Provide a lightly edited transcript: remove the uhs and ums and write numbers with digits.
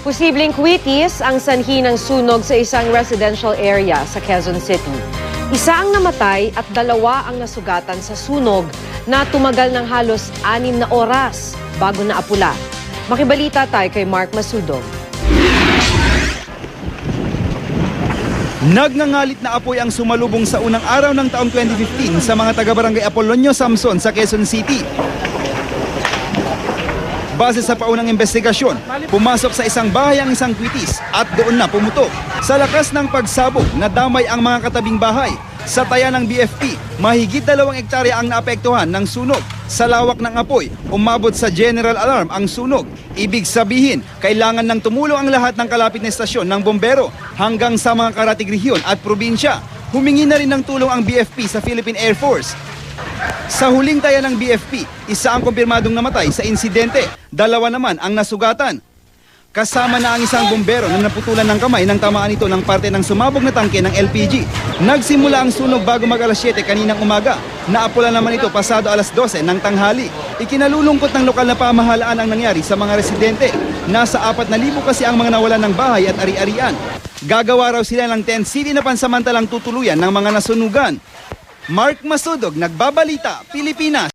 Posibleng kwitis ang sanhi ng sunog sa isang residential area sa Quezon City. Isa ang namatay at dalawa ang nasugatan sa sunog na tumagal ng halos 6 na oras bago naapula. Makibalita tayo kay Mark Masudog. Nagngangalit na apoy ang sumalubong sa unang araw ng taong 2015 sa mga taga-barangay Apolonio, Samson sa Quezon City. Base sa paunang investigasyon, pumasok sa isang bahay ang isang kwitis at doon na pumutok. Sa lakas ng pagsabog, nadamay ang mga katabing bahay. Sa taya ng BFP, mahigit 2 hektarya ang naapektuhan ng sunog. Sa lawak ng apoy, umabot sa general alarm ang sunog. Ibig sabihin, kailangan nang tumulong ang lahat ng kalapit na estasyon ng bombero hanggang sa mga karatig rehiyon at probinsya. Humingi na rin ng tulong ang BFP sa Philippine Air Force. Sa huling taya ng BFP, isa ang kumpirmadong namatay sa insidente, 2 naman ang nasugatan. Kasama na ang isang bombero na naputulan ng kamay nang tamaan ito ng parte ng sumabog na tangke ng LPG. Nagsimula ang sunog bago mag-alas 7 kaninang umaga. Naapula naman ito pasado alas 12 ng tanghali. Ikinalulungkot ng lokal na pamahalaan ang nangyari sa mga residente. Nasa 4,000 kasi ang mga nawalan ng bahay at ari-arian. Gagawa raw sila ng tent city na pansamantalang tutuluyan ng mga nasunugan. Mark Masudog, Nagbabalita, Pilipinas.